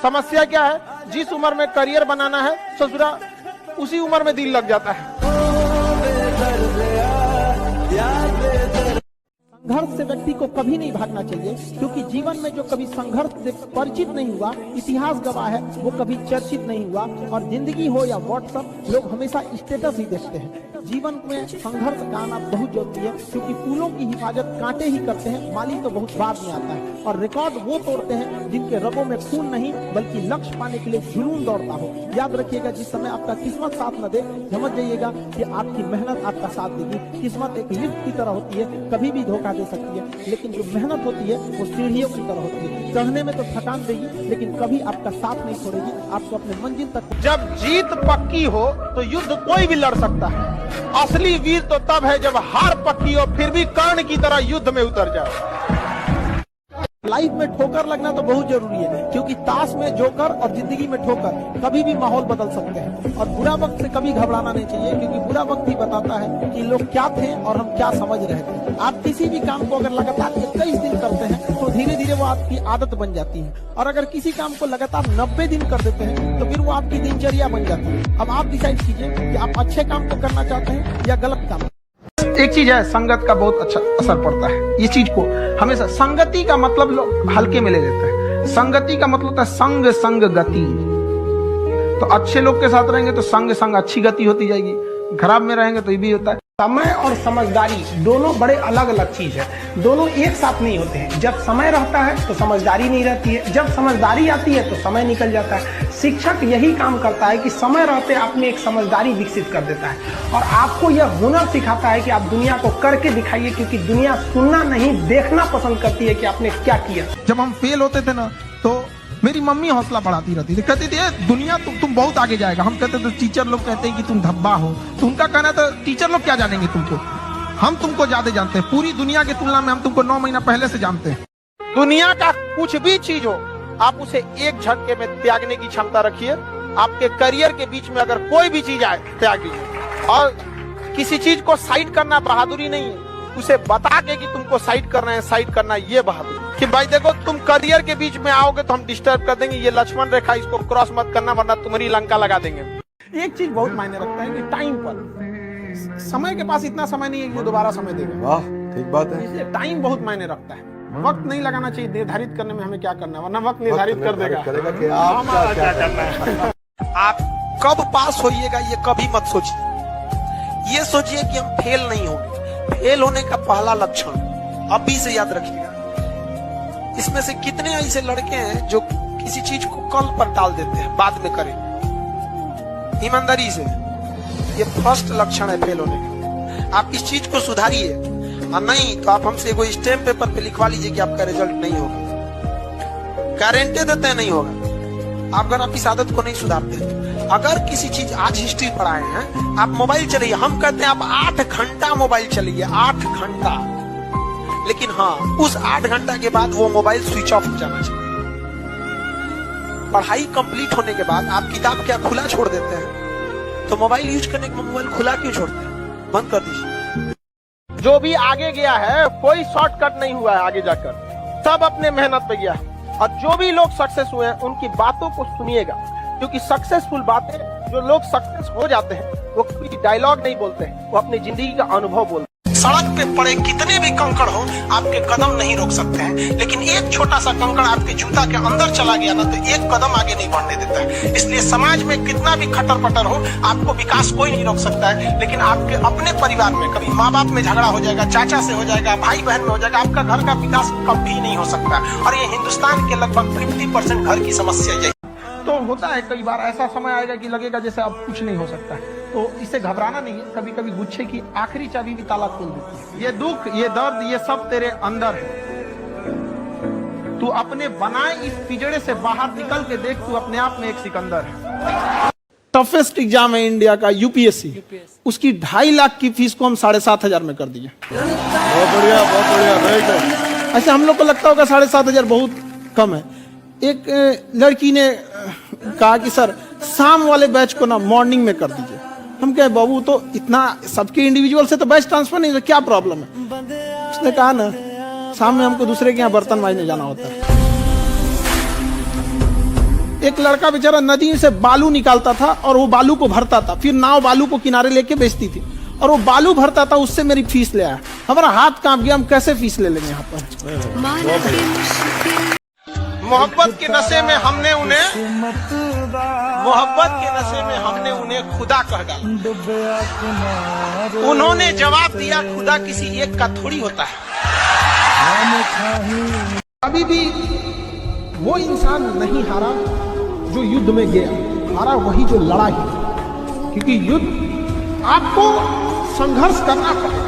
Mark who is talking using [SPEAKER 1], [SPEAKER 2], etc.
[SPEAKER 1] समस्या क्या है, जिस उम्र में करियर बनाना है ससुरा उसी उम्र में दिल लग जाता है। संघर्ष से व्यक्ति को कभी नहीं भागना चाहिए, क्योंकि जीवन में जो कभी संघर्ष से परिचित नहीं हुआ, इतिहास गवाह है, वो कभी चर्चित नहीं हुआ। और जिंदगी हो या व्हाट्सएप, लोग हमेशा स्टेटस ही देखते हैं। जीवन में संघर्ष का आना बहुत जरूरी है, क्योंकि फूलों की हिफाजत कांटे ही करते हैं, माली तो बहुत बाद में आता है। और रिकॉर्ड वो तोड़ते हैं जिनके रगों में खून नहीं बल्कि लक्ष्य पाने के लिए जुनून दौड़ता हो। याद रखिएगा, जिस समय आपका किस्मत साथ न दे, समझ जाइएगा कि आपकी मेहनत आपका साथ देगी। किस्मत एक लिफ्ट की तरह होती है, कभी भी धोखा दे सकती है, लेकिन जो मेहनत होती है वो सीढ़ियों की तरह होती है। चढ़ने में तो थकान देगी, लेकिन कभी आपका साथ नहीं छोड़ेगी, आपको अपने मंजिल तक। जब जीत पक्की हो तो युद्ध कोई भी लड़ सकता है। असली वीर तो तब है जब हार पक्की हो फिर भी कर्ण की तरह युद्ध में उतर जाए। लाइफ में ठोकर लगना तो बहुत जरूरी है, क्योंकि ताश में जोकर और जिंदगी में ठोकर कभी भी माहौल बदल सकते हैं। और बुरा वक्त से कभी घबराना नहीं चाहिए, क्योंकि बुरा वक्त ही बताता है कि लोग क्या थे और हम क्या समझ रहे थे। आप किसी भी काम को अगर लगातार 21 दिन करते हैं तो धीरे धीरे वो आपकी आदत बन जाती है। और अगर किसी काम को लगातार 90 दिन कर देते हैं तो फिर वो आपकी दिनचर्या बन जाती है। अब आप डिसाइड कीजिए कि आप अच्छे काम को करना चाहते हैं या गलत काम। एक चीज है, संगत का बहुत अच्छा असर पड़ता है। ये चीज को हमेशा, संगति का मतलब लोग हल्के में ले लेते हैं। संगति का मतलब होता है संग संग गति। तो अच्छे लोग के साथ रहेंगे तो संग संग अच्छी गति होती जाएगी, खराब में रहेंगे तो ये भी होता है।
[SPEAKER 2] समय और समझदारी दोनों बड़े अलग अलग चीज है, दोनों एक साथ नहीं होते हैं। जब समय रहता है तो समझदारी नहीं रहती है, जब समझदारी आती है तो समय निकल जाता है। शिक्षक यही काम करता है कि समय रहते आप में एक समझदारी विकसित कर देता है और आपको यह हुनर सिखाता है कि आप दुनिया को करके दिखाइए, क्योंकि दुनिया सुनना नहीं देखना पसंद करती है कि आपने क्या किया।
[SPEAKER 1] जब हम फेल होते थे ना तो मेरी मम्मी हौसला बढ़ाती रहती थी, कहती थी दुनिया तुम बहुत आगे जाएगा। हम कहते थे टीचर लोग कहते हैं कि तुम धब्बा हो, तो उनका कहना था टीचर लोग क्या जानेंगे तुमको, हम तुमको ज्यादा जानते हैं। पूरी दुनिया की तुलना में हम तुमको 9 महीना पहले से जानते हैं। दुनिया का कुछ भी चीज हो, आप उसे एक झटके में त्यागने की क्षमता रखिए। आपके करियर के बीच में अगर कोई भी चीज आए त्यागिए। और किसी चीज को साइड करना बहादुरी नहीं है, उसे बता के कि तुमको साइड करना है, साइड करना ये बहादुरी। कि भाई देखो, तुम करियर के बीच में आओगे तो हम डिस्टर्ब कर देंगे, ये लक्ष्मण रेखा, इसको क्रॉस मत करना वरना तुम्हारी लंका लगा देंगे। एक चीज बहुत मायने रखता है कि टाइम पर, समय के पास इतना समय नहीं है कि वो दोबारा समय देगा। वाह, ठीक बात है। इसलिए टाइम बहुत मायने रखता है। वक्त नहीं लगाना चाहिए निर्धारित करने में हमें क्या करना है, वरना वक्त निर्धारित कर देगा कि हमारा क्या करना है। आप कब पास होइएगा ये कभी मत सोचिए, ये सोचिए कि हम फेल नहीं होंगे। फेल होने का पहला लक्षण अभी से याद रखिएगा। इसमें से कितने ऐसे लड़के हैं जो किसी चीज को कल पर टाल देते हैं, बाद में करें। ईमानदारी से, ये फर्स्ट लक्षण है फेल होने का। आप इस चीज को सुधारिए, और नहीं तो आप हमसे कोई स्टैम्प पेपर पे लिखवा लीजिए कि आपका रिजल्ट नहीं होगा। गारंटी देते हैं नहीं होगा, आप अगर आप इस आदत को नहीं सुधारते। अगर किसी चीज, आज हिस्ट्री पढ़ाए हैं, आप मोबाइल चलाइए, हम कहते हैं आप 8 घंटा मोबाइल चलाइए, 8 घंटा। लेकिन हाँ, उस 8 घंटा के बाद वो मोबाइल स्विच ऑफ हो जाना चाहिए। पढ़ाई कंप्लीट होने के बाद आप किताब क्या खुला छोड़ देते हैं, तो मोबाइल यूज करने के मोबाइल खुला क्यों छोड़ते हैं? बंद कर दीजिए। जो भी आगे गया है, कोई शॉर्टकट नहीं हुआ है आगे जाकर, सब अपने मेहनत पे गया। और जो भी लोग सक्सेस हुए हैं उनकी बातों को सुनिएगा, क्योंकि सक्सेसफुल बातें, जो लोग सक्सेस हो जाते हैं वो कोई डायलॉग नहीं बोलते हैं, वो अपनी जिंदगी का अनुभव बोलते हैं। सड़क पे पड़े कितने भी कंकड़ हो, आपके कदम नहीं रोक सकते हैं, लेकिन एक छोटा सा कंकड़ आपके जूता के अंदर चला गया ना, तो एक कदम आगे नहीं बढ़ने देता है। इसलिए समाज में कितना भी खटर पटर हो, आपको विकास कोई नहीं रोक सकता है। लेकिन आपके अपने परिवार में कभी माँ बाप में झगड़ा हो जाएगा, चाचा से हो जाएगा, भाई बहन में हो जाएगा, आपका घर का विकास कभी नहीं हो सकता। और ये हिंदुस्तान के लगभग 50% घर की समस्या यही। तो होता है कई बार ऐसा समय आएगा कि लगेगा जैसे अब कुछ नहीं हो सकता है, तो इससे घबराना नहीं है। कभी कभी गुच्छे की आखिरी चाबी भी ताला खोल देती है। ये दुख, ये दर्द, ये सब तेरे अंदर है। तू अपने बनाए इस पिंजड़े से बाहर निकल के देख, तू अपने आप में एक सिकंदर है। टफेस्ट एग्जाम है इंडिया का, यूपीएससी। उसकी 2.5 लाख की फीस को हम 7,500 में कर दिए। बहुत बढ़िया, बहुत बढ़िया। ऐसे हम लोग को लगता होगा 7,500 बहुत कम है। एक लड़की ने कहा कि सर शाम वाले बैच को ना मॉर्निंग में कर दीजिए। हम कहे बाबू, तो इतना सबके इंडिविजुअल से तो बैच ट्रांसफर नहीं, तो क्या प्रॉब्लम है? उसने कहा ना, शाम में हमको दूसरे के यहाँ बर्तन मांजने जाना होता है। एक लड़का बेचारा नदी से बालू निकालता था और वो बालू को भरता था, फिर नाव बालू को किनारे लेके बेचती थी और वो बालू भरता था, उससे मेरी फीस ले आया। हमारा हाथ कांप गया, हम कैसे फीस ले लेंगे यहाँ पर। मोहब्बत के नशे में हमने उन्हें खुदा कह डाला। उन्होंने जवाब दिया, खुदा किसी एक का थोड़ी होता है। अभी भी वो इंसान नहीं हारा जो युद्ध में गया, हारा वही जो लड़ा ही, क्योंकि युद्ध आपको संघर्ष करना पड़ेगा।